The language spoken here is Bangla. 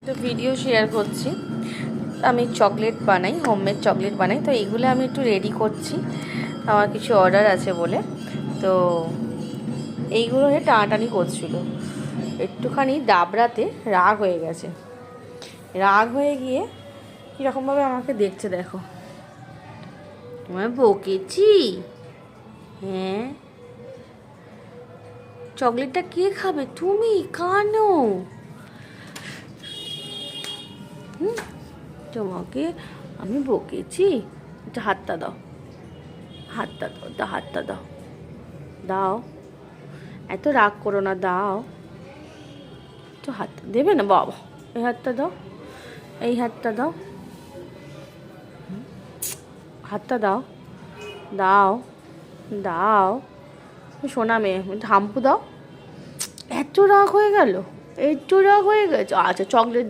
তো ভিডিও শেয়ার করছি। আমি চকলেট বানাই, হোমমেড চকলেট বানাই। তো এইগুলো আমি একটু রেডি করছি, আমার কিছু অর্ডার আছে বলে। তো এইগুলো টানাটানি করছিল, একটুখানি দাবড়াতে রাগ হয়ে গেছে। রাগ হয়ে গিয়ে কীরকমভাবে আমাকে দেখছে দেখো। তোমায় বকেছি? হ্যাঁ, চকলেটটা কে খাবে? তুমি কেন? তোমাকে আমি বকেছি? এটা হাতটা দাও, হাতটা দাও, হাতটা দাও, দাও। এত রাগ করো না, দাও তো। হাতটা দেবে না বাবা? এই হাতটা দাও, এই হাতটা দাও, হাতটা দাও, দাও, দাও। সোনা মেয়ে, হাম্পু দাও। এত রাগ হয়ে গেল, একটু রাগ হয়ে গেছে। আচ্ছা, চকলেট